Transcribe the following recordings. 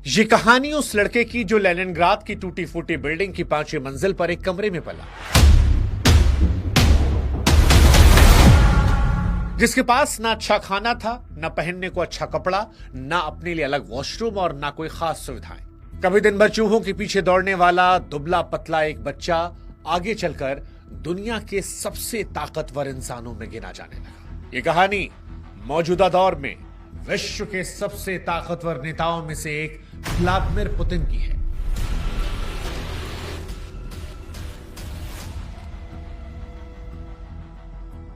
ये कहानी उस लड़के की जो लेनिनग्राद की टूटी फूटी बिल्डिंग की 5वीं मंजिल पर एक कमरे में पला, जिसके पास ना अच्छा खाना था, ना पहनने को अच्छा कपड़ा, ना अपने लिए अलग वॉशरूम और ना कोई खास सुविधाएं। कभी दिन भर चूहों के पीछे दौड़ने वाला दुबला पतला एक बच्चा आगे चलकर दुनिया के सबसे ताकतवर इंसानों में गिना जाने लगा। ये कहानी मौजूदा दौर में विश्व के सबसे ताकतवर नेताओं में से एक व्लादिमीर पुतिन की है।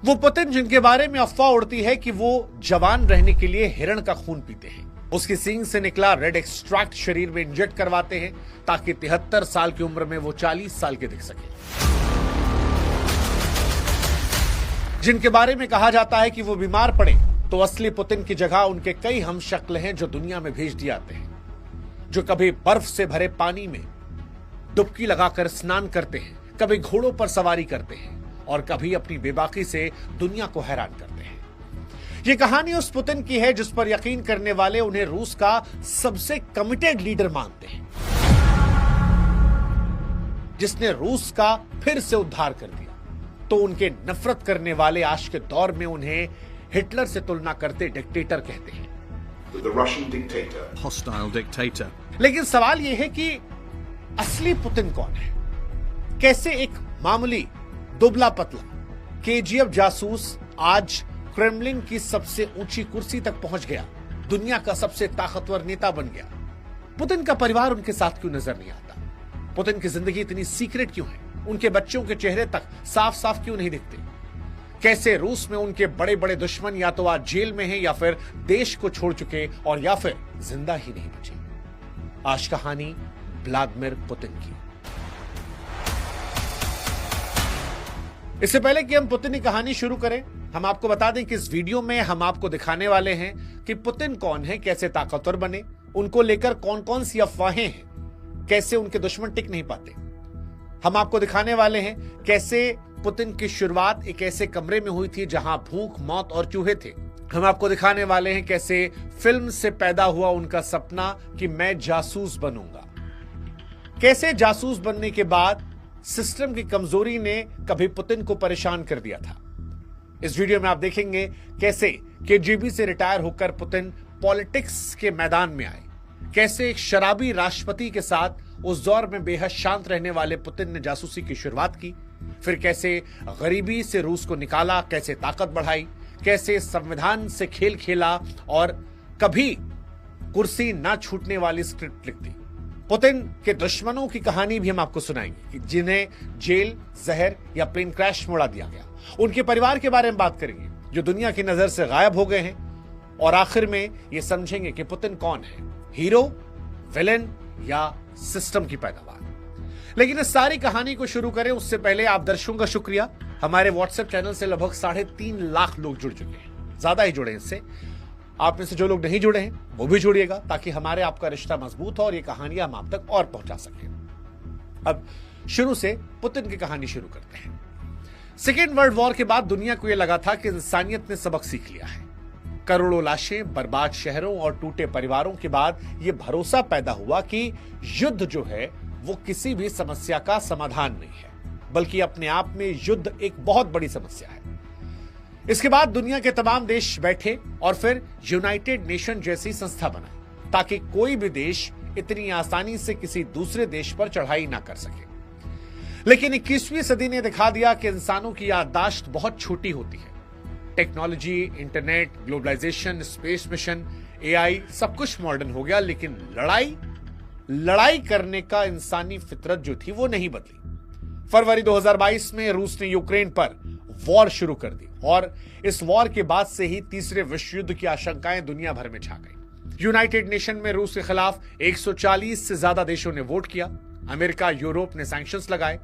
वो पुतिन जिनके बारे में अफवाह उड़ती है कि वो जवान रहने के लिए हिरण का खून पीते हैं, उसकी सींग से निकला रेड एक्सट्रैक्ट शरीर में इंजेक्ट करवाते हैं ताकि 73 साल की उम्र में वो 40 साल के दिख सके, जिनके बारे में कहा जाता है कि वो बीमार पड़े तो असली पुतिन की जगह उनके कई हम शक्ल हैं जो दुनिया में भेज दिए जाते हैं, जो कभी बर्फ से भरे पानी में डुबकी लगाकर स्नान करते हैं, कभी घोड़ों पर सवारी करते हैं और कभी अपनी बेबाकी से दुनिया को हैरान करते हैं। यह कहानी उस पुतिन की है जिस पर यकीन करने वाले उन्हें रूस का सबसे कमिटेड लीडर मानते हैं, जिसने रूस का फिर से उद्धार कर दिया, तो उनके नफरत करने वाले आज के दौर में उन्हें हिटलर से तुलना करते डिक्टेटर कहते हैं। The Russian dictator. Hostile dictator. लेकिन सवाल यह है कि असली पुतिन कौन है? कैसे एक मामूली दुबला पतला केजीएफ जासूस आज क्रेमलिन की सबसे ऊंची कुर्सी तक पहुंच गया, दुनिया का सबसे ताकतवर नेता बन गया? पुतिन का परिवार उनके साथ क्यों नजर नहीं आता? पुतिन की जिंदगी इतनी सीक्रेट क्यों है? उनके बच्चों के चेहरे तक साफ साफ क्यों नहीं दिखते? कैसे रूस में उनके बड़े बड़े दुश्मन या तो आज जेल में हैं या फिर देश को छोड़ चुके और या फिर जिंदा ही नहीं बचे? आज कहानी व्लादिमीर पुतिन की। इससे पहले कि हम पुतिन की कहानी शुरू करें, हम आपको बता दें कि इस वीडियो में हम आपको दिखाने वाले हैं कि पुतिन कौन है, कैसे ताकतवर बने, उनको लेकर कौन कौन सी अफवाहें हैं, कैसे उनके दुश्मन टिक नहीं पाते। हम आपको दिखाने वाले हैं कैसे पुतिन की शुरुआत एक ऐसे कमरे में हुई थी जहां भूख, मौत और चूहे थे। हम आपको दिखाने वाले हैं कैसे फिल्म से पैदा हुआ उनका सपना कि मैं जासूस बनूंगा, कैसे जासूस बनने के बाद सिस्टम की कमजोरी ने कभी पुतिन को परेशान कर दिया था। इस वीडियो में आप देखेंगे कैसे केजीबी से रिटायर होकर पुतिन पॉलिटिक्स के मैदान में आए, कैसे एक शराबी राष्ट्रपति के साथ उस दौर में बेहद शांत रहने वाले पुतिन ने जासूसी की शुरुआत की, फिर कैसे गरीबी से रूस को निकाला, कैसे ताकत बढ़ाई, कैसे संविधान से खेल खेला और कभी कुर्सी ना छूटने वाली स्क्रिप्ट लिख दी। पुतिन के दुश्मनों की कहानी भी हम आपको सुनाएंगे कि जिन्हें जेल, जहर या प्लेन क्रैश में उड़ा दिया गया। उनके परिवार के बारे में बात करेंगे जो दुनिया की नजर से गायब हो गए हैं, और आखिर में यह समझेंगे कि पुतिन कौन है, हीरो, विलेन या सिस्टम की पैदावार। लेकिन इस सारी कहानी को शुरू करें उससे पहले आप दर्शकों का शुक्रिया। हमारे व्हाट्सएप चैनल से लगभग 3.5 लाख लोग जुड़ चुके हैं, ज्यादा ही जुड़े इससे। आप में से जो लोग नहीं जुड़े हैं वो भी जुड़िएगा ताकि हमारे आपका रिश्ता मजबूत हो और ये कहानियां हम आप तक और पहुंचा सकें। अब शुरू से पुतिन की कहानी शुरू करते हैं। सेकेंड वर्ल्ड वॉर के बाद दुनिया को यह लगा था कि इंसानियत ने सबक सीख लिया है। करोड़ों लाशें, बर्बाद शहरों और टूटे परिवारों के बाद यह भरोसा पैदा हुआ कि युद्ध जो है वो किसी भी समस्या का समाधान नहीं है, बल्कि अपने आप में युद्ध एक बहुत बड़ी समस्या है। इसके बाद दुनिया के तमाम देश बैठे और फिर यूनाइटेड नेशन जैसी संस्था बनाई ताकि कोई भी देश इतनी आसानी से किसी दूसरे देश पर चढ़ाई ना कर सके। लेकिन 21वीं सदी ने दिखा दिया कि इंसानों की याददाश्त बहुत छोटी होती है। Technology, internet, globalisation, space mission, AI सब कुछ मॉडर्न हो गया, लेकिन लड़ाई करने का इंसानी फितरत जो थी वो नहीं बदली। फरवरी 2022 में रूस ने यूक्रेन पर वॉर शुरू कर दी और इस वॉर के बाद से ही तीसरे विश्व युद्ध की आशंकाएं दुनिया भर में छा गई। यूनाइटेड नेशन में रूस के खिलाफ 140 से ज्यादा देशों ने वोट किया। अमेरिका, यूरोप ने सैंक्शंस लगाए,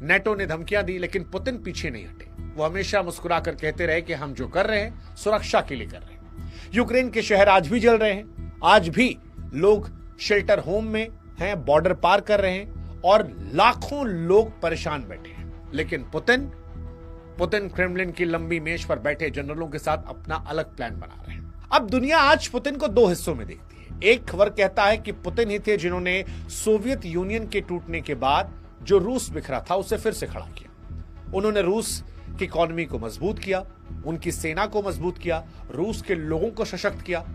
नेटो ने धमकियां दी, लेकिन पुतिन पीछे नहीं हटे। वो हमेशा मुस्कुराकर कहते रहे कि हम जो कर रहे हैं सुरक्षा के लिए कर रहे हैं। यूक्रेन के शहर आज भी जल रहे हैं, आज भी लोग शेल्टर होम में हैं, बॉर्डर पार कर रहे हैं और लाखों लोग परेशान बैठे हैं। लेकिन पुतिन क्रेमलिन की लंबी मेज पर बैठे जनरलों के साथ अपना अलग प्लान बना रहे हैं। अब दुनिया आज पुतिन को दो हिस्सों में देखती है। एक खबर कहता है कि पुतिन ही थे जिन्होंने सोवियत यूनियन के टूटने के बाद जो रूस बिखरा था उसे फिर से खड़ा किया। उन्होंने रूस की इकोनॉमी को मजबूत किया, उनकी सेना को मजबूत किया, रूस के लोगों को सशक्त किया।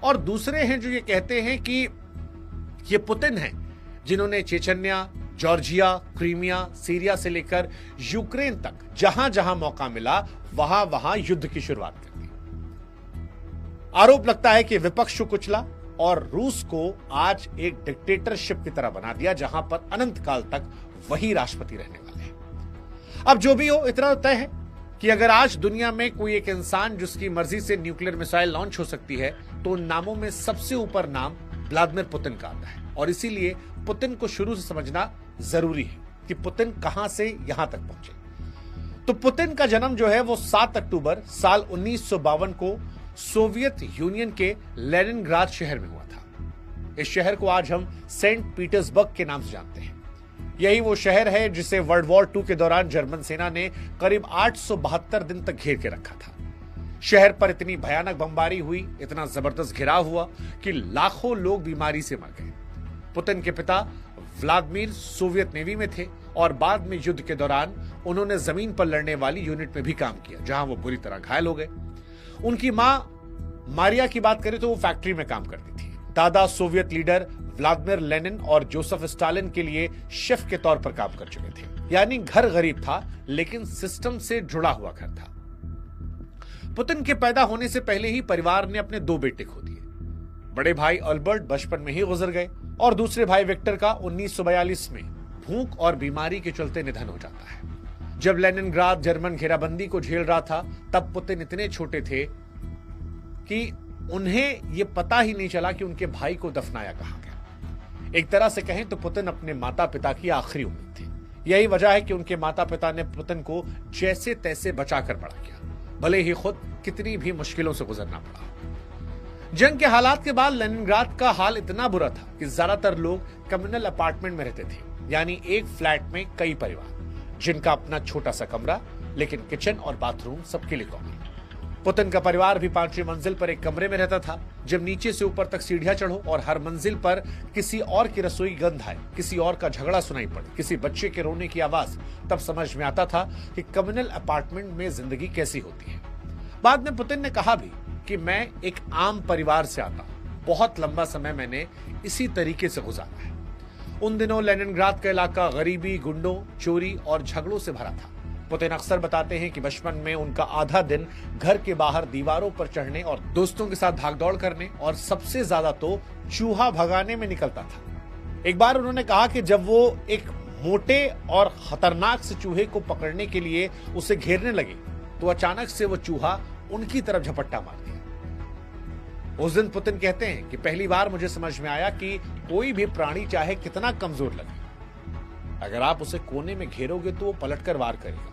और दूसरे हैं जो ये कहते हैं कि ये पुतिन हैं जिन्होंने चेचन्या, जॉर्जिया, क्रीमिया, सीरिया से लेकर यूक्रेन तक जहां जहां मौका मिला वहां वहां युद्ध की शुरुआत कर दी। आरोप लगता है कि विपक्ष को कुचला और रूस को आज एक डिक्टेटरशिप की तरह बना दिया जहां पर अनंत काल तक वही राष्ट्रपति रहने वाले हैं। अब जो भी हो, इतना तय है कि अगर आज दुनिया में कोई एक इंसान जिसकी मर्जी से न्यूक्लियर मिसाइल लॉन्च हो सकती है तो उन नामों में सबसे ऊपर नाम व्लादिमीर पुतिन का आता है। और इसीलिए पुतिन को शुरू से समझना जरूरी है कि पुतिन कहां से यहां तक पहुंचे। तो पुतिन का जन्म जो है वो 7 अक्टूबर साल 1952 को सोवियत यूनियन के लेनिनग्राद शहर में हुआ था। इस शहर को आज हम सेंट पीटर्सबर्ग के नाम से जानते हैं। यही वो शहर है जिसे वर्ल्ड वॉर 2 के दौरान जर्मन सेना ने करीब 872 दिन तक घेर के रखा था। शहर पर इतनी भयानक बमबारी हुई, इतना जबरदस्त घिराव हुआ कि लाखों लोग बीमारी से मर गए। पुतिन के पिता व्लादिमीर सोवियत नेवी में थे और बाद में युद्ध के दौरान उन्होंने जमीन पर लड़ने वाली यूनिट में भी काम किया जहां वो बुरी तरह घायल हो गए। उनकी मां मारिया की बात करें तो वो फैक्ट्री में काम करती थी। दादा सोवियत लीडर व्लादिमीर लेनिन और जोसेफ स्टालिन के लिए शेफ के तौर पर काम कर चुके थे। यानी घर गरीब था लेकिन सिस्टम से जुड़ा हुआ घर था। पुतिन के पैदा होने से पहले ही परिवार ने अपने 2 बेटे खो दिए। बड़े भाई अल्बर्ट बचपन में ही गुजर गए और दूसरे भाई विक्टर का 1942 में भूख और बीमारी के चलते निधन हो जाता है। जब लेनिनग्राद जर्मन घेराबंदी को झेल रहा था तब पुतिन इतने छोटे थे कि उन्हें यह पता ही नहीं चला कि उनके भाई को दफनाया कहां गया। एक तरह से कहें तो पुतिन अपने माता पिता की आखिरी उम्मीद थे। यही वजह है कि उनके माता पिता ने पुतिन को जैसे तैसे बचाकर बड़ा किया, भले ही खुद कितनी भी मुश्किलों से गुजरना पड़ा। जंग के हालात के बाद लेनिनग्राद का हाल इतना बुरा था कि ज्यादातर लोग कम्युनल अपार्टमेंट में रहते थे, यानी एक फ्लैट में कई परिवार जिनका अपना छोटा सा कमरा, लेकिन किचन और बाथरूम सबके लिए कॉमन। पुतिन का परिवार भी 5वीं मंजिल पर एक कमरे में रहता था। जब नीचे से ऊपर तक सीढ़ियां चढ़ो और हर मंजिल पर किसी और की रसोई गंध आए, किसी और का झगड़ा सुनाई पड़े, किसी बच्चे के रोने की आवाज, तब समझ में आता था कि कम्युनल अपार्टमेंट में जिंदगी कैसी होती है। बाद में पुतिन ने कहा भी कि मैं एक आम परिवार से आता हूं, बहुत लंबा समय मैंने इसी तरीके से गुजारा है। उन दिनों लेनिनग्राद का इलाका गरीबी, गुंडों, चोरी और झगड़ों से भरा था। पुतिन अक्सर बताते हैं कि बचपन में उनका आधा दिन घर के बाहर दीवारों पर चढ़ने और दोस्तों के साथ भागदौड़ करने और सबसे ज्यादा तो चूहा भगाने में निकलता था। एक बार उन्होंने कहा कि जब वो एक मोटे और खतरनाक से चूहे को पकड़ने के लिए उसे घेरने लगे तो अचानक से वो चूहा उनकी तरफ झपट्टा मार दिया। उस दिन पुतिन कहते हैं कि पहली बार मुझे समझ में आया कि कोई भी प्राणी चाहे कितना कमजोर लगे, अगर आप उसे कोने में घेरोगे तो वो पलटकर वार करेगा।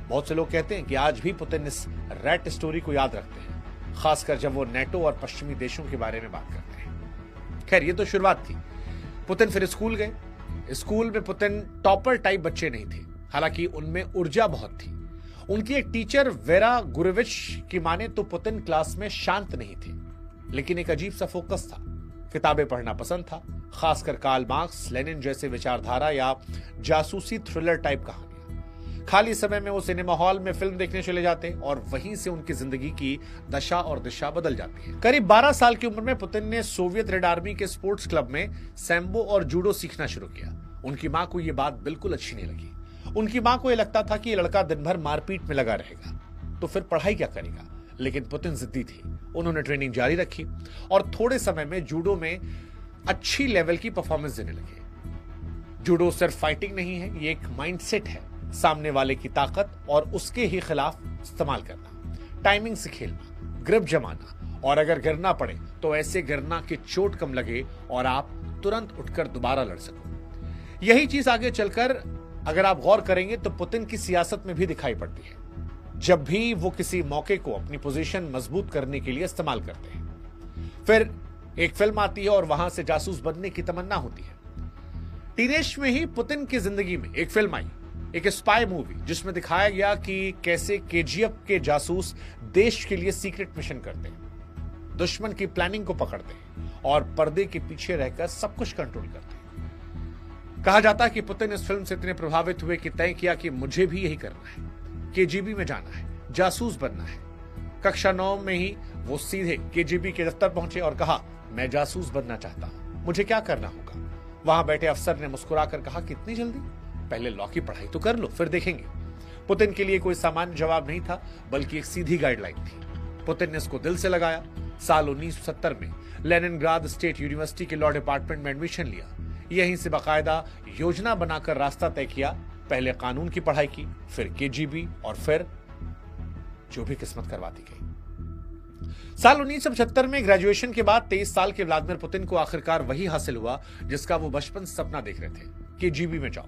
बहुत से लोग कहते हैं कि आज भी पुतिन इस रैट स्टोरी को याद रखते हैं, खासकर जब वो नेटो और पश्चिमी देशों के बारे में बात करते हैं। खैर, ये तो शुरुआत थी। पुतिन फिर स्कूल गए। स्कूल में पुतिन टॉपर टाइप बच्चे नहीं थे, हालांकि उनमें ऊर्जा बहुत थी। उनकी एक टीचर वेरा गुरेविच की माने तो पुतिन क्लास में शांत नहीं थे, लेकिन एक अजीब सा फोकस था। किताबें पढ़ना पसंद था, खासकर कार्ल मार्क्स, लेनिन जैसे विचारधारा या जासूसी थ्रिलर टाइप कहानियां। खाली समय में वो सिनेमा हॉल में फिल्म देखने चले जाते और वहीं से उनकी जिंदगी की दशा और दिशा बदल जाती है। करीब 12 साल की उम्र में पुतिन ने सोवियत रेड आर्मी के स्पोर्ट्स क्लब में सैम्बो और जूडो सीखना शुरू किया। उनकी मां को यह बात बिल्कुल अच्छी नहीं लगी। उनकी मां को यह लगता था कि ये लड़का दिन भर मारपीट में लगा रहेगा तो फिर पढ़ाई क्या करेगा, लेकिन पुतिन जिद्दी थी। उन्होंने ट्रेनिंग जारी रखी और थोड़े समय में जूडो में अच्छी लेवल की परफॉर्मेंस देने लगे। जूडो सिर्फ फाइटिंग नहीं है, ये एक माइंडसेट है, सामने वाले की ताकत और उसके ही खिलाफ इस्तेमाल करना, टाइमिंग से खेलना, ग्रिप जमाना और अगर गिरना पड़े तो ऐसे गिरना कि चोट कम लगे और आप तुरंत उठकर दोबारा लड़ सको। यही चीज आगे चलकर अगर आप गौर करेंगे तो पुतिन की सियासत में भी दिखाई पड़ती है। जब भी वो किसी मौके को अपनी पोजीशन मजबूत करने के लिए इस्तेमाल करते हैं। फिर एक फिल्म आती है और वहां से जासूस बनने की तमन्ना होती है। टीनेज में ही पुतिन की जिंदगी में एक फिल्म आई, एक स्पाई मूवी, जिसमें दिखाया गया कि कैसे केजीएफ के जासूस देश के लिए सीक्रेट मिशन करते हैं। दुश्मन की प्लानिंग को पकड़ते हैं और पर्दे के पीछे रहकर सब कुछ कंट्रोल करते हैं। कहा जाता है कि पुतिन इस फिल्म से इतने प्रभावित हुए कि तय किया कि मुझे भी यही करना है, केजीबी में जाना है, जासूस बनना है। कक्षा 9 में ही वो सीधे केजीबी के दफ्तर पहुंचे और कहा, मैं जासूस बनना चाहता हूं, मुझे क्या करना होगा। वहां बैठे अफसर ने मुस्कुराकर कहा, कितनी जल्दी, पहले लॉ की पढ़ाई तो कर लो, फिर देखेंगे। पुतिन के लिए कोई सामान्य जवाब नहीं था, बल्कि एक सीधी गाइडलाइन थी। पुतिन ने इसको दिल से लगाया। साल 1970 में लेनिनग्राद स्टेट यूनिवर्सिटी के लॉ डिपार्टमेंट में एडमिशन लिया। यहीं से बाकायदा योजना बनाकर रास्ता तय किया। पहले कानून की पढ़ाई की, फिर केजीबी और फिर जो भी किस्मत करवाती गई। साल 1975 में ग्रेजुएशन के बाद 23 साल के व्लादिमीर पुतिन को आखिरकार वही हासिल हुआ जिसका वो बचपन से सपना देख रहे थे, केजीबी में जाओ।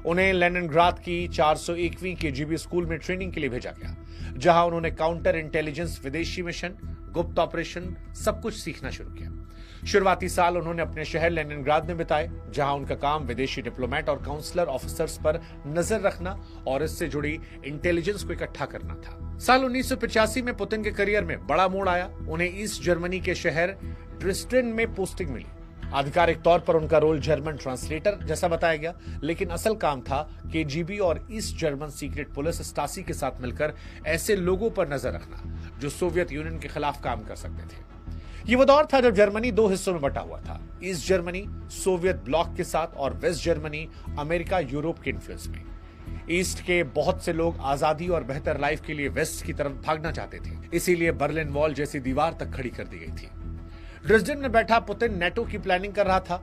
उन्हें लेनिनग्राद की 401वीं केजीबी स्कूल में ट्रेनिंग के लिए भेजा गया, जहां उन्होंने काउंटर इंटेलिजेंस, विदेशी मिशन, गुप्त ऑपरेशन सब कुछ सीखना शुरू किया। शुरुआती साल उन्होंने अपने शहर लेनिनग्राद में बिताए, जहां उनका काम विदेशी डिप्लोमेट और काउंसलर ऑफिसर्स पर नजर रखना और इससे जुड़ी इंटेलिजेंस को इकट्ठा करना था। साल 1985 में पुतिन के करियर में बड़ा मोड़ आया। उन्हें ईस्ट जर्मनी के शहर ड्रेस्डेन में पोस्टिंग मिली। आधिकारिक तौर पर उनका रोल जर्मन ट्रांसलेटर जैसा बताया गया, लेकिन असल काम था केजीबी और ईस्ट जर्मन सीक्रेट पुलिस स्टासी के साथ मिलकर ऐसे लोगों पर नजर रखना जो सोवियत यूनियन के खिलाफ काम कर सकते थे। ये वो दौर था जब जर्मनी 2 हिस्सों में बटा हुआ था, ईस्ट जर्मनी सोवियत ब्लॉक के साथ और वेस्ट जर्मनी अमेरिका यूरोप के इन्फ्लुएंस में। ईस्ट के बहुत से लोग आजादी और बेहतर लाइफ के लिए वेस्ट की तरफ भागना चाहते थे, इसीलिए बर्लिन वॉल जैसी दीवार तक खड़ी कर दी गई थी। ड्रेस्डेन में बैठा पुतिन नेटो की प्लानिंग कर रहा था।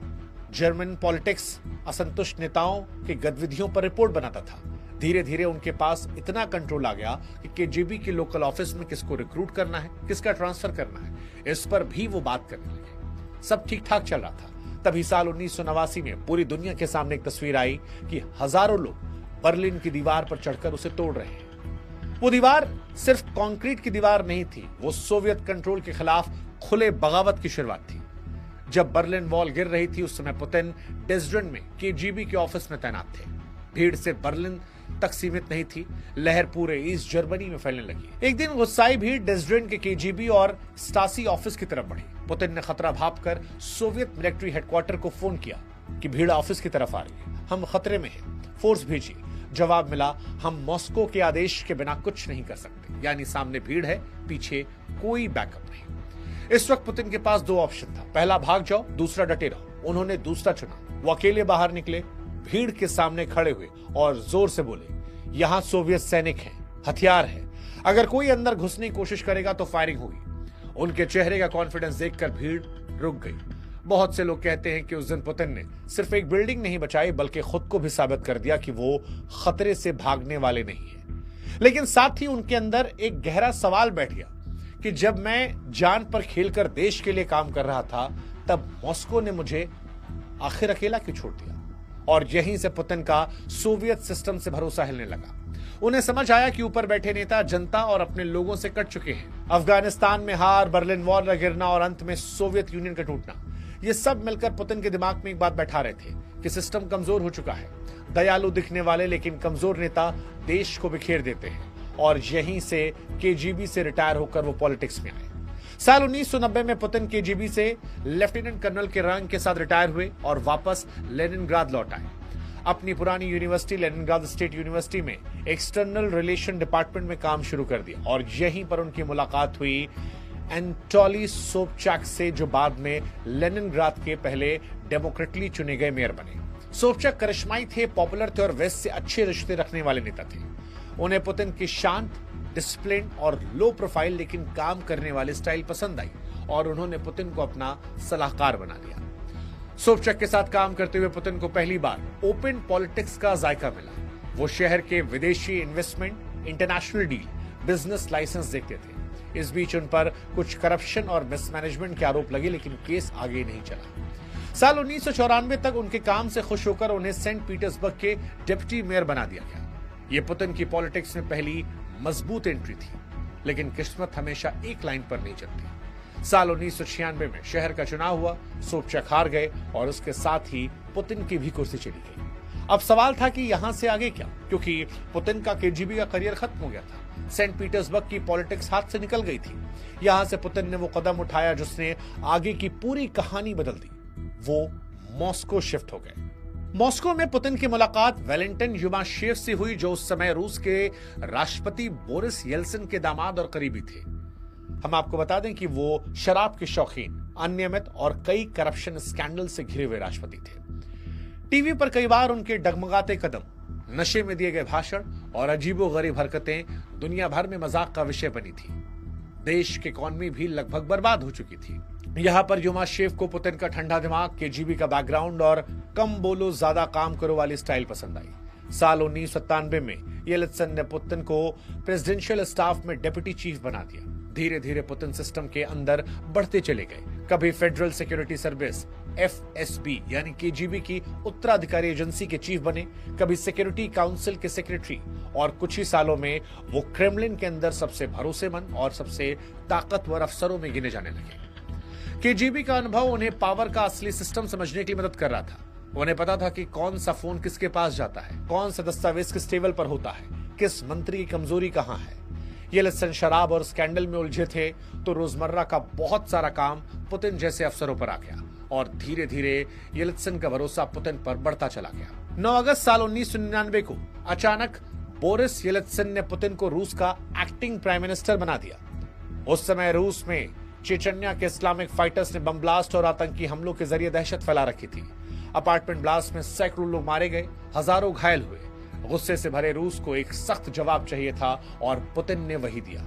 जर्मन पॉलिटिक्स असंतुष्ट नेताओं की गतिविधियों पर रिपोर्ट बनाता था। धीरे धीरे उनके पास इतना कंट्रोल आ गया कि केजीबी के लोकल ऑफिस में किसको रिक्रूट करना है, किसका ट्रांसफर करना है, इस पर भी वो बात करने लगे। सब ठीक ठाक चल रहा था। तभी साल 1989 में पूरी दुनिया के सामने एक तस्वीर आई कि हजारों लोग बर्लिन की दीवार पर चढ़कर उसे तोड़ रहे हैं। वो दीवार सिर्फ कंक्रीट की दीवार नहीं थी, वो सोवियत कंट्रोल के खिलाफ खुले बगावत की शुरुआत थी। जब बर्लिन वॉल गिर रही थी उस समय पुतिन ड्रेस्डेन में केजीबी के ऑफिस में तैनात थे। भीड़ से बर्लिन तक सीमित नहीं थी, लहर पूरे ईस्ट जर्मनी में फैलने लगी। एक दिन गुस्साई भीड़ ड्रेस्डेन के केजीबी और स्टासी ऑफिस की तरफ बढ़ी। पुतिन ने खतरा भांपकर सोवियत मिलिट्री हेडक्वार्टर को फोन किया कि भीड़ ऑफिस की तरफ आ रही है, हम खतरे में हैं, फोर्स भेजिए। जवाब मिला, हम मॉस्को के आदेश के बिना कुछ नहीं कर सकते, यानी सामने भीड़ है, पीछे कोई बैकअप नहीं। इस वक्त पुतिन के पास 2 ऑप्शन था, पहला भाग जाओ, दूसरा डटे रहो। उन्होंने दूसरा चुना। वो अकेले बाहर निकले, भीड़ के सामने खड़े हुए और जोर से बोले, यहां सोवियत सैनिक हैं, हथियार है, अगर कोई अंदर घुसने की कोशिश करेगा तो फायरिंग होगी। उनके चेहरे का कॉन्फिडेंस देखकर भीड़ रुक गई। बहुत से लोग कहते हैं कि उस दिन पुतिन ने सिर्फ एक बिल्डिंग नहीं बचाई, बल्कि खुद को भी साबित कर दिया कि वो खतरे से भागने वाले नहीं है। लेकिन साथ ही उनके अंदर एक गहरा सवाल बैठ गया कि जब मैं जान पर खेलकर देश के लिए काम कर रहा था, तब मॉस्को ने मुझे आखिर अकेला क्यों छोड़ दिया। और यहीं से पुतिन का सोवियत सिस्टम से भरोसा हिलने लगा। उन्हें समझ आया कि ऊपर बैठे नेता जनता और अपने लोगों से कट चुके हैं। अफगानिस्तान में हार, बर्लिन वॉल का गिरना और अंत में सोवियत यूनियन का टूटना, ये सब मिलकर पुतिन के दिमाग में एक बात बैठा रहे थे कि सिस्टम कमजोर हो चुका है। दयालु दिखने वाले लेकिन कमजोर नेता देश को बिखेर देते हैं। और यहीं से केजीबी से रिटायर होकर वो पॉलिटिक्स में आए। साल 1990 में पुतिन केजीबी से लेफ्टिनेंट कर्नल के रैंक के साथ रिटायर हुए और वापस लेनिनग्राद लौट आए। अपनी पुरानी यूनिवर्सिटी लेनिनग्राद स्टेट यूनिवर्सिटी में एक्सटर्नल रिलेशन डिपार्टमेंट में काम शुरू कर दिया और यहीं पर उनकी मुलाकात हुई एंटोली सोबचाक से, जो बाद में लेनिनग्राद के पहले डेमोक्रेटली चुने गए मेयर बने। सोबचाक करिश्माई थे, पॉपुलर थे और वेस्ट से अच्छे रिश्ते रखने वाले नेता थे। उन्हें पुतिन की शांत, डिसिप्लिन और लो प्रोफाइल लेकिन काम करने वाली स्टाइल पसंद आई और उन्होंने पुतिन को अपना सलाहकार बना लिया। सोबचक के साथ काम करते हुए पुतिन को पहली बार ओपन पॉलिटिक्स का जायका मिला। वो शहर के विदेशी investment, international deal, business licence देखते थे। इस बीच उन पर कुछ करप्शन और मिसमैनेजमेंट के आरोप लगे, लेकिन केस आगे नहीं चला। साल 1994 तक उनके काम से खुश होकर उन्हें सेंट पीटर्सबर्ग के डिप्टी मेयर बना दिया गया। ये पुतिन की पॉलिटिक्स में पहली मजबूत एंट्री थी, लेकिन किस्मत हमेशा एक लाइन पर नहीं चलती। साल 1996 में शहर का चुनाव हुआ, सोबचक हार गए और उसके साथ ही पुतिन की भी कुर्सी चली गई। अब सवाल था कि यहां से आगे क्या, क्योंकि पुतिन का केजीबी का करियर खत्म हो गया था। सेंट पीटर्सबर्ग की पॉलिटिक्स हाथ से निकल गई थी। यहां से पुतिन ने वो कदम उठाया जिसने आगे की पूरी कहानी बदल दी। वो मॉस्को शिफ्ट हो गए। मॉस्को में पुतिन की मुलाकात वैलेंटिन युमाशेव से हुई, जो उस समय रूस के राष्ट्रपति बोरिस येल्सिन के दामाद और करीबी थे। हम आपको बता दें कि वो शराब के शौकीन, अनियमित और कई करप्शन स्कैंडल से घिरे हुए राष्ट्रपति थे। टीवी पर कई बार उनके डगमगाते कदम, नशे में दिए गए भाषण और अजीबोगरीब हरकतें दुनिया भर में मजाक का विषय बनी थी। देश की इकॉनमी भी लगभग बर्बाद हो चुकी थी। यहां पर युमाशेव को पुतिन का ठंडा दिमाग, केजीबी का बैकग्राउंड और कम बोलो ज्यादा काम करो वाली स्टाइल पसंद आई। साल 1997 में येल्त्सिन ने पुतिन को प्रेसिडेंशियल स्टाफ में डेप्यूटी चीफ बना दिया। धीरे धीरे पुतिन सिस्टम के अंदर बढ़ते चले गए। कभी फेडरल सिक्योरिटी सर्विस FSB यानी KGB की उत्तराधिकारी एजेंसी के चीफ बने, कभी सिक्योरिटी काउंसिल के सेक्रेटरी, और कुछ ही सालों में वो क्रेमलिन के अंदर सबसे भरोसेमंद और सबसे ताकतवर अफसरों में गिने जाने लगे। KGB का अनुभव उन्हें पावर का असली सिस्टम समझने की मदद कर रहा था। उन्हें पता था कि कौन सा फोन किसके पास जाता है, कौन सा दस्तावेज किस टेबल पर होता है, किस मंत्री की कमजोरी कहां है। येल्त्सिन शराब और स्कैंडल में उलझे थे तो रोजमर्रा का बहुत सारा काम पुतिन जैसे अफसरों पर आ गया और धीरे धीरे येल्त्सिन का भरोसा पुतिन पर बढ़ता चला गया। 9 अगस्त साल 1999 को अचानक बोरिस येल्त्सिन ने पुतिन को रूस का एक्टिंग प्राइम मिनिस्टर बना दिया। उस समय रूस में चेचन्या के इस्लामिक फाइटर्स ने बम ब्लास्ट और आतंकी हमलों के जरिए दहशत फैला रखी थी। अपार्टमेंट ब्लास्ट में सैकड़ों लोग मारे गए, हजारों घायल हुए। गुस्से से भरे रूस को एक सख्त जवाब चाहिए था और पुतिन ने वही दिया।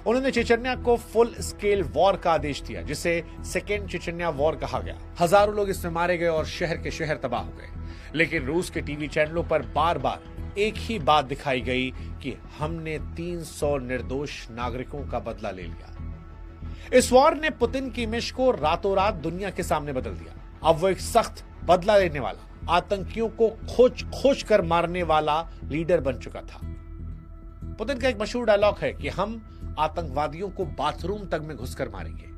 उन्होंने चेचन्या को फुल स्केल वॉर का आदेश दिया, जिसे सेकेंड चेचन्या वॉर कहा गया। हजारों लोग इसमें मारे गए और शहर के शहर तबाह हो गए। लेकिन रूस के टीवी चैनलों पर बार बार एक ही बात दिखाई गई कि हमने 300 निर्दोष नागरिकों का बदला ले लिया। इस वॉर ने पुतिन की इमेज को रातों रात दुनिया के सामने बदल दिया। अब वो एक सख्त बदला लेने वाला, आतंकियों को खोज खोज कर मारने वाला लीडर बन चुका था। पुतिन का एक मशहूर डायलॉग है कि हम आतंकवादियों को बाथरूम तक में घुसकर मारेंगे।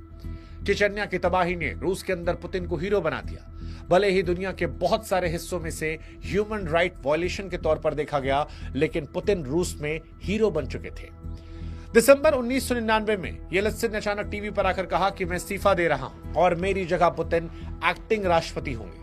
चेचन्या की तबाही ने रूस के अंदर पुतिन को हीरो बना दिया। भले ही दुनिया के बहुत सारे हिस्सों में से ह्यूमन राइट वायलेशन के तौर पर देखा गया, लेकिन पुतिन रूस में हीरो बन चुके थे। दिसंबर 1999 में येल्त्सिन ने अचानक टीवी पर आकर कहा कि मैं इस्तीफा दे रहा हूं और मेरी जगह पुतिन एक्टिंग राष्ट्रपति होंगे।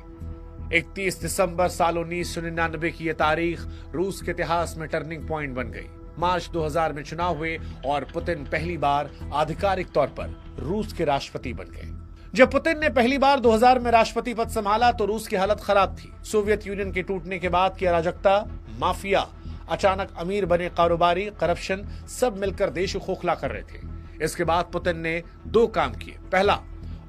31 दिसंबर साल 1999 की यह तारीख रूस के इतिहास में टर्निंग पॉइंट बन गई। मार्च 2000 में चुनाव हुए और पुतिन पहली बार आधिकारिक तौर पर रूस के राष्ट्रपति बन गए। जब पुतिन ने पहली बार 2000 में राष्ट्रपति पद संभाला तो रूस की हालत खराब थी। सोवियत यूनियन के टूटने के बाद की अराजकता, माफिया, अचानक अमीर बने कारोबारी, करप्शन, सब मिलकर देश को खोखला कर रहे थे। इसके बाद पुतिन ने 2 काम किए। पहला,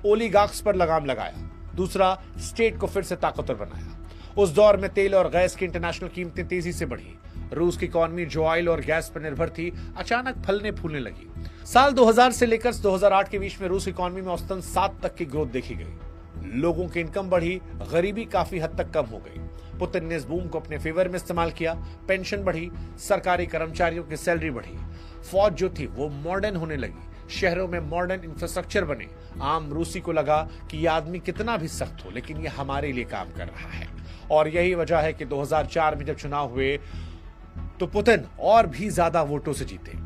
ओलिगार्क्स पर लगाम लगाया। दूसरा, स्टेट को फिर से ताकतवर बनाया। उस दौर में तेल और गैस की इंटरनेशनल कीमतें तेजी से बढ़ी। रूस की इकॉनमी जो ऑयल और गैस पर निर्भर थी, अचानक फलने फूलने लगी। साल 2000 से लेकर 2008 के बीच में रूस इकॉनमी में औसतन 7 तक की ग्रोथ देखी गई। लोगों की इनकम बढ़ी, गरीबी काफी हद तक कम हो गई। पुतिन ने इस बूम को अपने फेवर में इस्तेमाल किया। पेंशन बढ़ी, सरकारी कर्मचारियों की सैलरी बढ़ी, फौज जो थी वो मॉडर्न होने लगी, शहरों में मॉडर्न इंफ्रास्ट्रक्चर बने। आम रूसी को लगा कि यह आदमी कितना भी सख्त हो, लेकिन यह हमारे लिए काम कर रहा है। और यही वजह है कि 2004 में जब चुनाव हुए तो पुतिन और भी ज्यादा वोटों से जीते।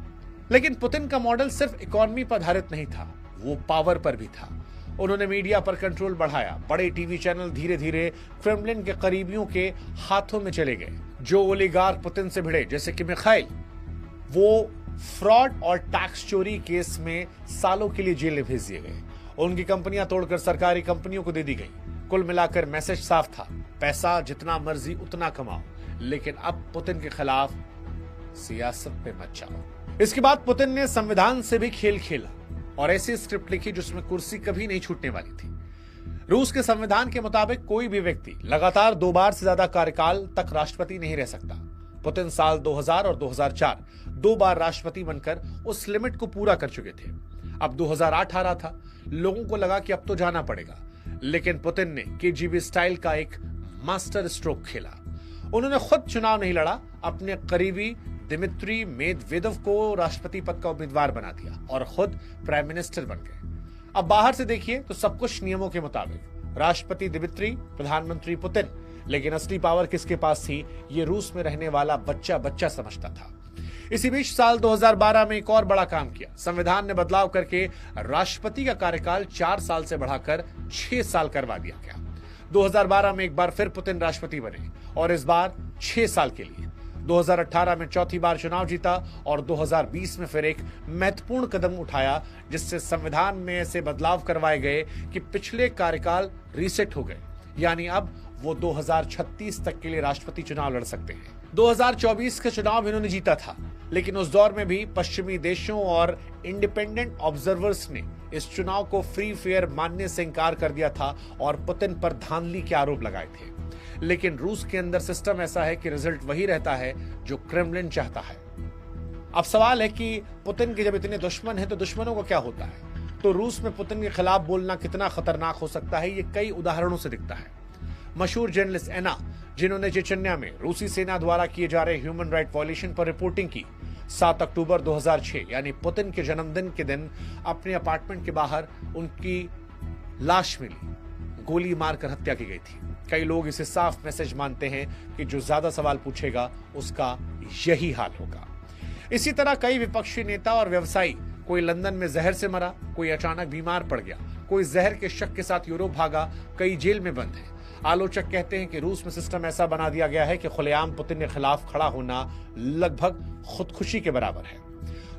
लेकिन पुतिन का मॉडल सिर्फ इकॉनमी पर आधारित नहीं था, वो पावर पर भी था। उन्होंने मीडिया पर कंट्रोल बढ़ाया। बड़े टीवी चैनल धीरे धीरे क्रेमलिन के करीबियों के हाथों में चले गए। जो ओलिगार्क पुतिन से भिड़े, जैसे कि मिखाइल, वो फ्रॉड और टैक्स चोरी केस में सालों के लिए जेल में भेज दिए गए। उनकी कंपनियां तोड़कर सरकारी कंपनियों को दे दी गई। कुल मिलाकर मैसेज साफ था, पैसा जितना मर्जी उतना कमाओ, लेकिन अब पुतिन के खिलाफ सियासत पे मत जाओ। इसके बाद पुतिन ने संविधान से भी खेल खेला और ऐसी स्क्रिप्ट लिखी जिसमें कुर्सी कभी नहीं छूटने वाली थी। रूस के संविधान के मुताबिक कोई भी व्यक्ति लगातार 2 बार से ज्यादा कार्यकाल तक राष्ट्रपति नहीं रह सकता। पुतिन साल 2000 और 2004 2 बार राष्ट्रपति बनकर उस लिमिट को पूरा कर चुके थे। अब 2008 आ रहा था। लोगों को लगा कि अब तो जाना पड़ेगा, लेकिन पुतिन ने KGB स्टाइल का एक मास्टर स्ट्रोक खेला। उन्होंने खुद चुनाव नहीं लड़ा, अपने करीबी दिमित्री मेदवेदेव को राष्ट्रपति पद का उम्मीदवार बना दिया और खुद प्राइम मिनिस्टर बन गए। अब बाहर से देखिए तो सब कुछ नियमों के मुताबिक। राष्ट्रपति दिमित्री, प्रधानमंत्री पुतिन, लेकिन असली पावर किसके पास थी, ये रूस में रहने वाला बच्चा समझता था। इसी बीच साल 2012 में एक और बड़ा काम किया। संविधान ने बदलाव करके राष्ट्रपति का कार्यकाल 4 साल से बढ़ाकर 6 साल करवा दिया गया। 2012 में एक बार फिर पुतिन राष्ट्रपति बने और इस बार 6 साल के लिए। 2018 में चौथी बार चुनाव जीता और 2020 में फिर एक महत्वपूर्ण कदम उठाया जिससे संविधान में ऐसे बदलाव करवाए गए कि पिछले कार्यकाल रीसेट हो गए, यानी अब वो 2036 तक के लिए राष्ट्रपति चुनाव लड़ सकते हैं। 2024 का चुनाव इन्होंने जीता था, लेकिन उस दौर में भी पश्चिमी देशों और इंडिपेंडेंट ऑब्जर्वर्स ने इस चुनाव को फ्री फेयर मानने से इनकार कर दिया था और पुतिन पर धांधली के आरोप लगाए थे। लेकिन रूस के अंदर सिस्टम ऐसा है कि रिजल्ट वही रहता है जो क्रेमलिन चाहता है। अब सवाल है कि पुतिन के जब इतने दुश्मन हैं तो दुश्मनों को क्या होता है? तो रूस में पुतिन के खिलाफ बोलना कितना खतरनाक हो सकता है, ये कई उदाहरणों से दिखता है। मशहूर जर्नलिस्ट एना, जिन्होंने चेचन्या में रूसी सेना द्वारा किए जा रहे ह्यूमन राइट वायलेशन पर रिपोर्टिंग की, 7 अक्टूबर 2006 यानी पुतिन के जन्मदिन के दिन अपने अपार्टमेंट के बाहर उनकी लाश मिली, गोली मारकर हत्या की गई थी। कई लोग इसे साफ मैसेज मानते हैं कि जो ज्यादा सवाल पूछेगा उसका यही हाल होगा। इसी तरह कई विपक्षी नेता और व्यवसायी, कोई लंदन में जहर से मरा, कोई अचानक बीमार पड़ गया, कोई जहर के शक के साथ यूरोप भागा, कई जेल में बंद है। आलोचक कहते हैं कि रूस में सिस्टम ऐसा बना दिया गया है कि खुलेआम पुतिन के खिलाफ खड़ा होना लगभग खुदकुशी के बराबर है।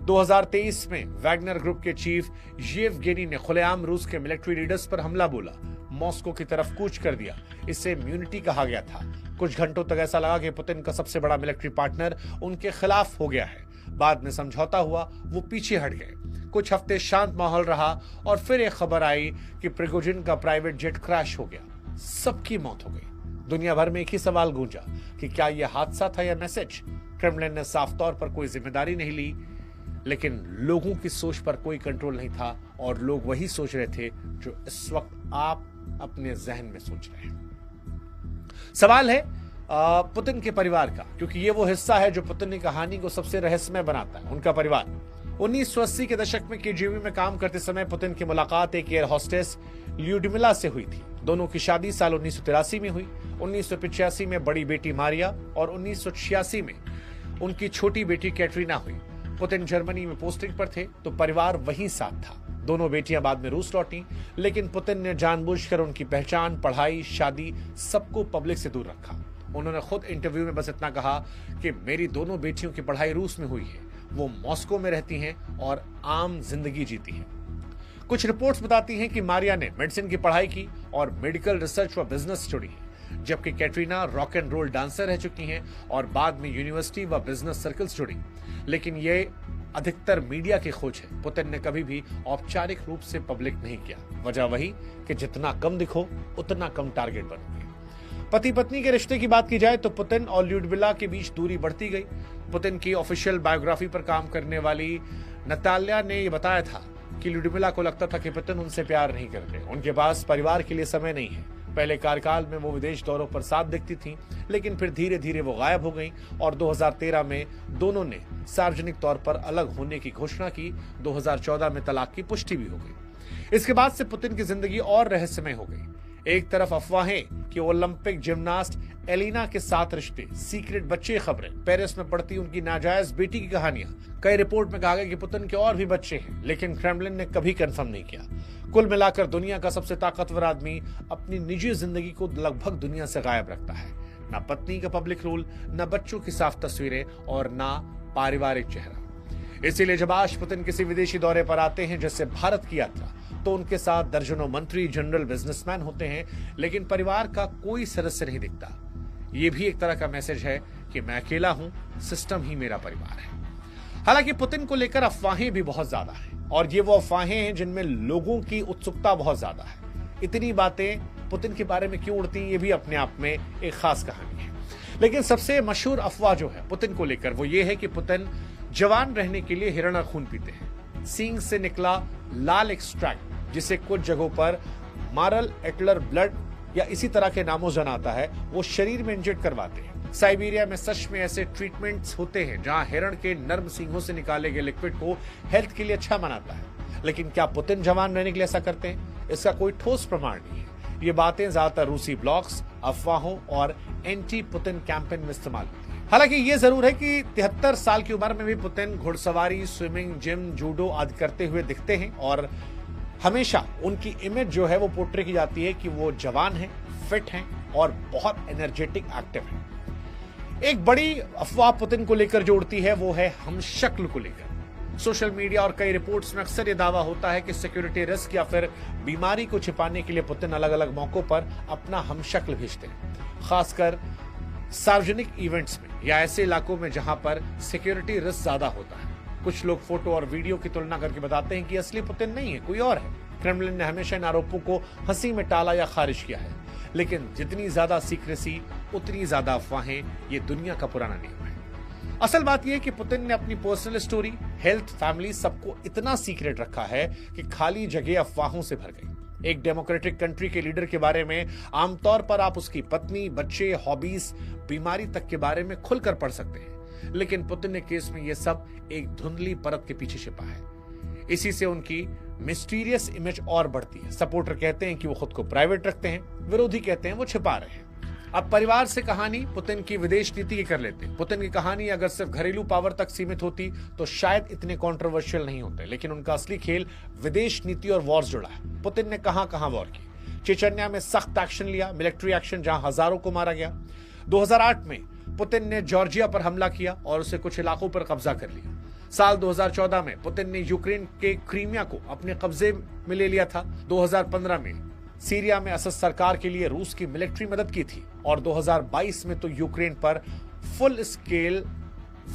2023 में वैगनर ग्रुप के चीफ येवगेनी ने खुलेआम रूस के मिलिट्री लीडर्स पर हमला बोला, मॉस्को की तरफ कूच कर दिया। इसे इम्यूनिटी कहा गया था। कुछ घंटों तक ऐसा लगा कि पुतिन का सबसे बड़ा मिलिट्री पार्टनर उनके खिलाफ हो गया है। बाद में समझौता हुआ, वो पीछे हट गए। कुछ हफ्ते शांत माहौल रहा और फिर एक खबर आई कि प्रिगोजिन का प्राइवेट जेट क्रैश हो गया, सबकी मौत हो गई। दुनिया भर में एक ही सवाल गूंजा कि क्या यह हादसा था या मैसेज? क्रेमलिन ने साफ तौर पर कोई जिम्मेदारी नहीं ली, लेकिन लोगों की सोच पर कोई कंट्रोल नहीं था और लोग वही सोच रहे थे जो इस वक्त आप अपने जहन में सोच रहे हैं। सवाल है पुतिन के परिवार का, क्योंकि ये वो हिस्सा है जो पुतिन की कहानी को सबसे रहस्यमय बनाता है, उनका परिवार। 1980 के दशक में केजीबी में काम करते समय पुतिन की मुलाकात एक एयर होस्टेस ल्यूडमिला से हुई थी। दोनों की शादी साल 1983 में हुई। 1985 में बड़ी बेटी मारिया और 1986 में उनकी छोटी बेटी कैटरीना हुई। पुतिन जर्मनी में पोस्टिंग पर थे तो परिवार वहीं साथ था। दोनों बेटियां बाद में रूस लौटी, लेकिन पुतिन ने जानबूझकर उनकी पहचान, पढ़ाई, शादी सबको पब्लिक से दूर रखा। उन्होंने खुद इंटरव्यू में बस इतना कहा कि मेरी दोनों बेटियों की पढ़ाई रूस में हुई है, वो मॉस्को में रहती हैं और आम जिंदगी जीती हैं। कुछ रिपोर्ट्स बताती हैं कि मारिया ने मेडिसिन की पढ़ाई की और मेडिकल रिसर्च व बिजनेस से जुड़ी है, जबकि Katrina rock and roll dancer रह चुकी हैं और बाद में यूनिवर्सिटी व बिजनेस सर्कल्स जुड़ी। लेकिन ये अधिकतर मीडिया की खोज है। पुतिन ने कभी भी औपचारिक रूप से पब्लिक नहीं किया। वजह वही कि जितना कम दिखो उतना कम टारगेट बनोगे। पति पत्नी के रिश्ते की बात की जाए तो पुतिन और ल्यूडमिला के बीच दूरी बढ़ती गई। पुतिन की ऑफिशियल बायोग्राफी पर काम करने वाली नताल्या ने यह बताया था कि ल्यूडमिला को लगता था कि पुतिन उनसे प्यार नहीं करते, उनके पास परिवार के लिए समय नहीं है। पहले कार्यकाल में वो विदेश दौरों पर साथ दिखती थी, लेकिन फिर धीरे धीरे वो गायब हो गई और 2013 में दोनों ने सार्वजनिक तौर पर अलग होने की घोषणा की। 2014 में तलाक की पुष्टि भी हो गई। इसके बाद से पुतिन की जिंदगी और रहस्यमय हो गई। एक तरफ अफवाहें कि ओलंपिक जिम्नास्ट एलिना के साथ रिश्ते, सीक्रेट बच्चे खबरें, पेरिस में पढ़ती उनकी नाजायज बेटी की कहानियां। कई रिपोर्ट में कहा गया कि पुतिन के और भी बच्चे हैं, लेकिन क्रेमलिन ने कभी कंफर्म नहीं किया। कुल मिलाकर दुनिया का सबसे ताकतवर आदमी अपनी निजी जिंदगी को लगभग दुनिया से गायब रखता है। ना पत्नी का पब्लिक रोल, ना बच्चों की साफ तस्वीरें और ना पारिवारिक चेहरा। इसीलिए जब आज पुतिन किसी विदेशी दौरे पर आते हैं, जैसे भारत की यात्रा, तो उनके साथ दर्जनों मंत्री, जनरल, बिजनेसमैन होते हैं, लेकिन परिवार का कोई सदस्य नहीं दिखता। यह भी एक तरह का मैसेज है कि मैं अकेला हूं, सिस्टम ही मेरा परिवार है। हालांकि पुतिन को लेकर अफवाहें भी बहुत ज्यादा हैं, और ये वो अफवाहें हैं जिनमें लोगों की उत्सुकता बहुत ज्यादा है। इतनी बातें पुतिन के बारे में क्यों उड़ती, ये भी अपने आप में एक खास कहानी है। लेकिन सबसे मशहूर अफवाह जो है पुतिन को लेकर, वो ये है कि पुतिन जवान रहने के लिए हिरण खून पीते हैं। सींग से निकला लाल एक्सट्रैक्ट, जिसे कुछ जगहों पर मारल एटलर ब्लड या इसी तरह के नामों से आता है, वो शरीर में इंजेक्ट करवाते हैं। साइबेरिया में सच में ऐसे ट्रीटमेंट्स होते हैं जहां हिरण के नर्म सींगों से निकाले गए लिक्विड को हेल्थ के लिए अच्छा मानता है। लेकिन क्या पुतिन जवान रहने के लिए ऐसा करते हैं? इसका कोई ठोस प्रमाण नहीं है। ये बातें ज्यादातर रूसी ब्लॉग्स, अफवाहों और एंटी पुतिन कैंपेन में इस्तेमाल होती है। हालांकि ये जरूर है कि 73 साल की उम्र में भी पुतिन घुड़सवारी, स्विमिंग, जिम, जूडो आदि करते हुए दिखते हैं और हमेशा उनकी इमेज जो है वो पोर्ट्रे की जाती है कि वो जवान हैं, फिट हैं और बहुत एनर्जेटिक, एक्टिव हैं। एक बड़ी अफवाह पुतिन को लेकर जो उड़ती है वो है हमशक्ल को लेकर। सोशल मीडिया और कई रिपोर्ट्स में अक्सर ये दावा होता है कि सिक्योरिटी रिस्क या फिर बीमारी को छिपाने के लिए पुतिन अलग अलग मौकों पर अपना हमशक्ल भेजते हैं, खासकर सार्वजनिक इवेंट्स में या ऐसे इलाकों में जहां पर सिक्योरिटी रिस्क ज्यादा होता है। कुछ लोग फोटो और वीडियो की तुलना करके बताते हैं कि असली पुतिन नहीं है, कोई और है। क्रेमलिन ने हमेशा इन आरोपों को हंसी में टाला या खारिज किया है, लेकिन जितनी ज्यादा सीक्रेसी उतनी ज्यादा अफवाहें, ये दुनिया का पुराना नियम है। असल बात यह है कि पुतिन ने अपनी पर्सनल स्टोरी, हेल्थ, फैमिली सबको इतना सीक्रेट रखा है कि खाली जगह अफवाहों से भर गई। एक डेमोक्रेटिक कंट्री के लीडर के बारे में आमतौर पर आप उसकी पत्नी, बच्चे, हॉबीज, बीमारी तक के बारे में खुलकर पढ़ सकते हैं, लेकिन पुतिन के केस में यह सब एक धुंधली परत के पीछे छिपा है। इसी से उनकी मिस्टीरियस इमेज और बढ़ती है। सपोर्टर कहते हैं कि वो खुद को प्राइवेट रखते हैं, विरोधी कहते हैं वो छिपा रहे हैं। अब परिवार से कहानी पुतिन की विदेश नीति की कर लेते हैं। पुतिन की कहानी अगर सिर्फ घरेलू पावर तक सीमित होती तो शायद इतने कंट्रोवर्शियल नहीं होते, लेकिन उनका असली खेल विदेश नीति और वॉर जुड़ा है। पुतिन ने कहां कहां वॉर की। चेचन्या में सख्त एक्शन लिया, मिलिट्री एक्शन, जहां हजारों को मारा गया। 2008 में पुतिन ने जॉर्जिया पर हमला किया और उसे कुछ इलाकों पर कब्जा कर लिया। साल 2014 में पुतिन ने यूक्रेन के क्रीमिया को अपने कब्जे में ले लिया था। 2015 में सीरिया में असद सरकार के लिए रूस की मिलिट्री मदद की थी और 2022 में तो यूक्रेन पर फुल स्केल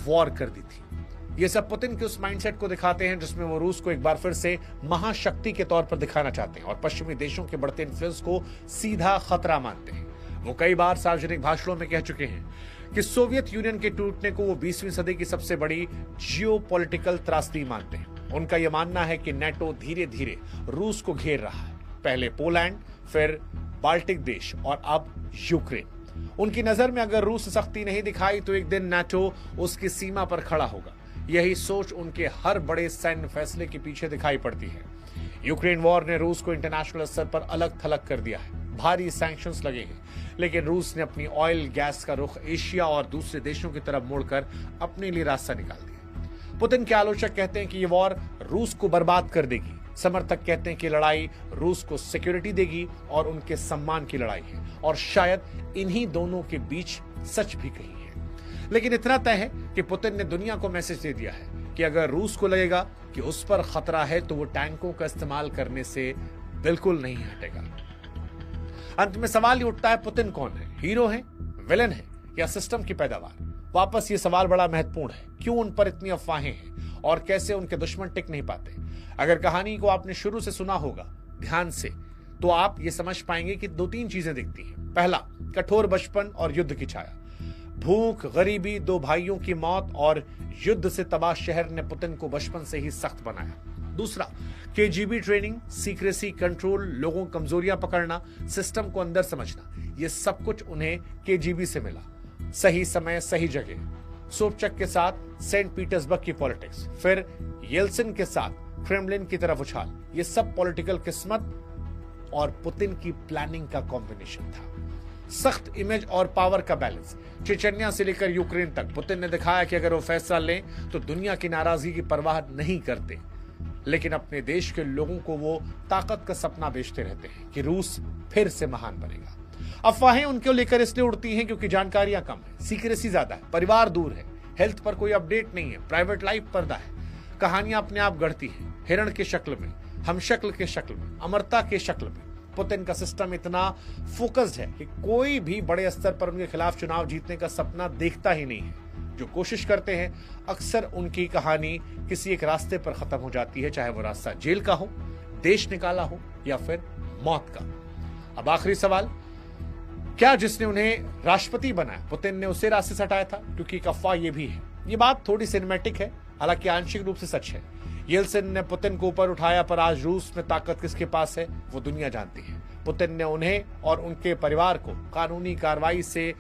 वॉर कर दी थी। ये सब पुतिन के उस माइंडसेट को दिखाते हैं जिसमें वो रूस को एक बार फिर से महाशक्ति के तौर पर दिखाना चाहते हैं और पश्चिमी देशों के बढ़ते इन्फ्लुएंस को सीधा खतरा मानते हैं। वो कई बार सार्वजनिक भाषणों में कह चुके हैं कि सोवियत यूनियन के टूटने को वो 20वीं सदी की सबसे बड़ी जियोपॉलिटिकल त्रासदी मानते हैं। उनका यह मानना है कि नेटो धीरे धीरे रूस को घेर रहा है, पहले पोलैंड, फिर बाल्टिक देश और अब यूक्रेन। उनकी नजर में अगर रूस सख्ती नहीं दिखाई तो एक दिन नेटो उसकी सीमा पर खड़ा होगा। यही सोच उनके हर बड़े सैन्य फैसले के पीछे दिखाई पड़ती है। यूक्रेन वॉर ने रूस को इंटरनेशनल स्तर पर अलग थलग कर दिया है। भारी सैंक्शंस लगे हैं, लेकिन रूस ने अपनी ऑयल गैस का रुख एशिया और दूसरे देशों की तरफ मोड़कर अपने लिए रास्ता निकाल दिया। पुतिन के आलोचक कहते हैं कि यह वॉर रूस को बर्बाद कर देगी। समर्थक कहते हैं कि लड़ाई रूस को सिक्योरिटी देगी और उनके सम्मान की लड़ाई है, और शायद इन्हीं दोनों के बीच सच भी कहीं है। लेकिन इतना तय है कि पुतिन ने दुनिया को मैसेज दे दिया है कि अगर रूस को लगेगा कि उस पर खतरा है तो वो टैंकों का इस्तेमाल करने से बिल्कुल नहीं हटेगा। अंत में सवाल ये उठता है, पुतिन कौन है? हीरो है, विलन है या सिस्टम की पैदावार? वापस ये सवाल बड़ा महत्वपूर्ण है। क्यों उन पर इतनी अफवाहें हैं और कैसे उनके दुश्मन टिक नहीं पाते? अगर कहानी को आपने शुरू से सुना होगा ध्यान से, तो आप ये समझ पाएंगे कि 2-3 चीजें दिखती हैं। पहला, कठोर बचपन और युद्ध की छाया। भूख, गरीबी, 2 भाइयों की मौत और युद्ध से तबाह शहर ने पुतिन को बचपन से ही सख्त बनाया। दूसरा, केजीबी ट्रेनिंग, सीक्रेसी, कंट्रोल, लोगों की कमजोरियां पकड़ना, सिस्टम को अंदर समझना, ये सब कुछ उन्हें केजीबी से मिला। सही समय, सही जगह। सोबचक के साथ सेंट पीटर्सबर्ग की पॉलिटिक्स, फिर येल्सिन के साथ क्रेमलिन की तरफ उछाल, ये सब पॉलिटिकल किस्मत और पुतिन की प्लानिंग का कॉम्बिनेशन था। सख्त इमेज और पावर का बैलेंस। चेचन्या से लेकर यूक्रेन तक पुतिन ने दिखाया कि अगर वो फैसला लें तो दुनिया की नाराजगी की परवाह नहीं करते, लेकिन अपने देश के लोगों को वो ताकत का सपना बेचते रहते हैं कि रूस फिर से महान बनेगा। अफवाहें उनको लेकर इसलिए उड़ती हैं क्योंकि जानकारियां कम है, सीक्रेसी ज्यादा है, परिवार दूर है, हेल्थ पर कोई अपडेट नहीं है, प्राइवेट लाइफ पर्दा है। कहानियां अपने आप गढ़ती हैं, हिरण के शक्ल में, हमशक्ल के शक्ल में, अमरता के शक्ल में। पुतिन का सिस्टम इतना फोकस्ड है कि कोई भी बड़े स्तर पर उनके खिलाफ चुनाव जीतने का सपना देखता ही नहीं है। जो कोशिश करते हैं, अक्सर उनकी कहानी किसी एक रास्ते पर खत्म हो जाती है, चाहे वो रास्ता जेल का हो, देश निकाला हो या फिर मौत का। अब आखिरी सवाल, क्या जिसने उन्हें राष्ट्रपति बनाया पुतिन ने उसे रास्ते से हटाया था? क्योंकि एक अफवाह ये भी है, ये बात थोड़ी सिनेमैटिक है, हालांकि आंशिक रूप से सच है। येल्सिन ने पुतिन को ऊपर उठाया, पर आज रूस में ताकत किसके पास है वो दुनिया जानती है। पुतिन ने उन्हें और उनके परिवार को कानूनी कार्रवाई से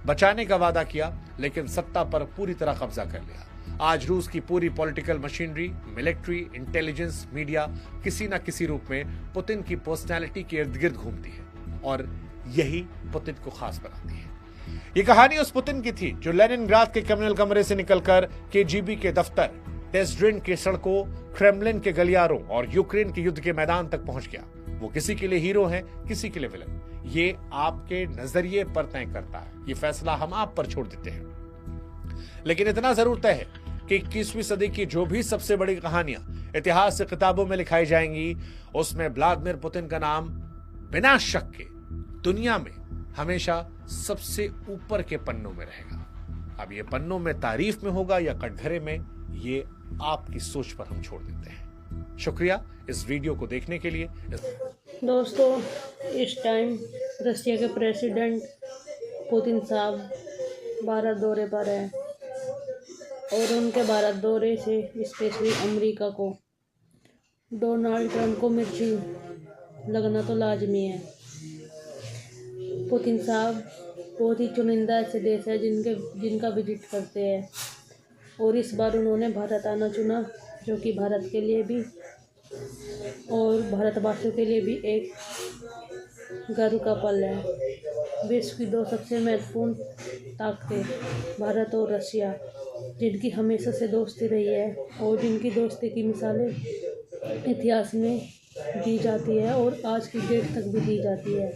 बचाने का वादा किया, लेकिन सत्ता पर पूरी तरह कब्जा कर लिया। आज रूस की पूरी political machinery, military, intelligence, media किसी न किसी रूप में पुतिन की पर्सनैलिटी के इर्द गिर्द घूमती है, और यही पुतिन को खास बनाती है। ये कहानी उस पुतिन की थी जो लेनिनग्राद के कम्युनल कमरे से निकलकर केजीबी के दफ्तर, टेस्ड्रिन के सड़कों, क्रेमलिन के गलियारों और यूक्रेन के युद्ध के मैदान तक पहुंच गया। वो किसी के लिए हीरो है, किसी के लिए विलन। ये आपके नजरिए पर तय करता है, ये फैसला हम आप पर छोड़ देते हैं। लेकिन इतना जरूर तय है कि 21वीं सदी की जो भी सबसे बड़ी कहानियां इतिहास से किताबों में लिखाई जाएंगी, उसमें व्लादिमीर पुतिन का नाम बिना शक के दुनिया में हमेशा सबसे ऊपर के पन्नों में रहेगा। अब ये पन्नों में तारीफ में होगा या कटघरे में, ये आपकी सोच पर हम छोड़ देते हैं। शुक्रिया इस वीडियो को देखने के लिए। दोस्तों, इस टाइम रशिया के प्रेसिडेंट पुतिन साहब भारत दौरे पर हैं और उनके भारत दौरे से स्पेशली अमेरिका को डोनाल्ड ट्रंप को मिर्ची लगना तो लाजमी है। पुतिन साहब बहुत ही चुनिंदा ऐसे देश है जिनका विजिट करते हैं और इस बार उन्होंने भारत आना चुना, जो कि भारत के लिए भी और भारतवासियों के लिए भी एक गर्व का पल है। विश्व की दो सबसे महत्वपूर्ण ताकतें भारत और रशिया, जिनकी हमेशा से दोस्ती रही है और जिनकी दोस्ती की मिसालें इतिहास में दी जाती है और आज की डेट तक भी दी जाती है।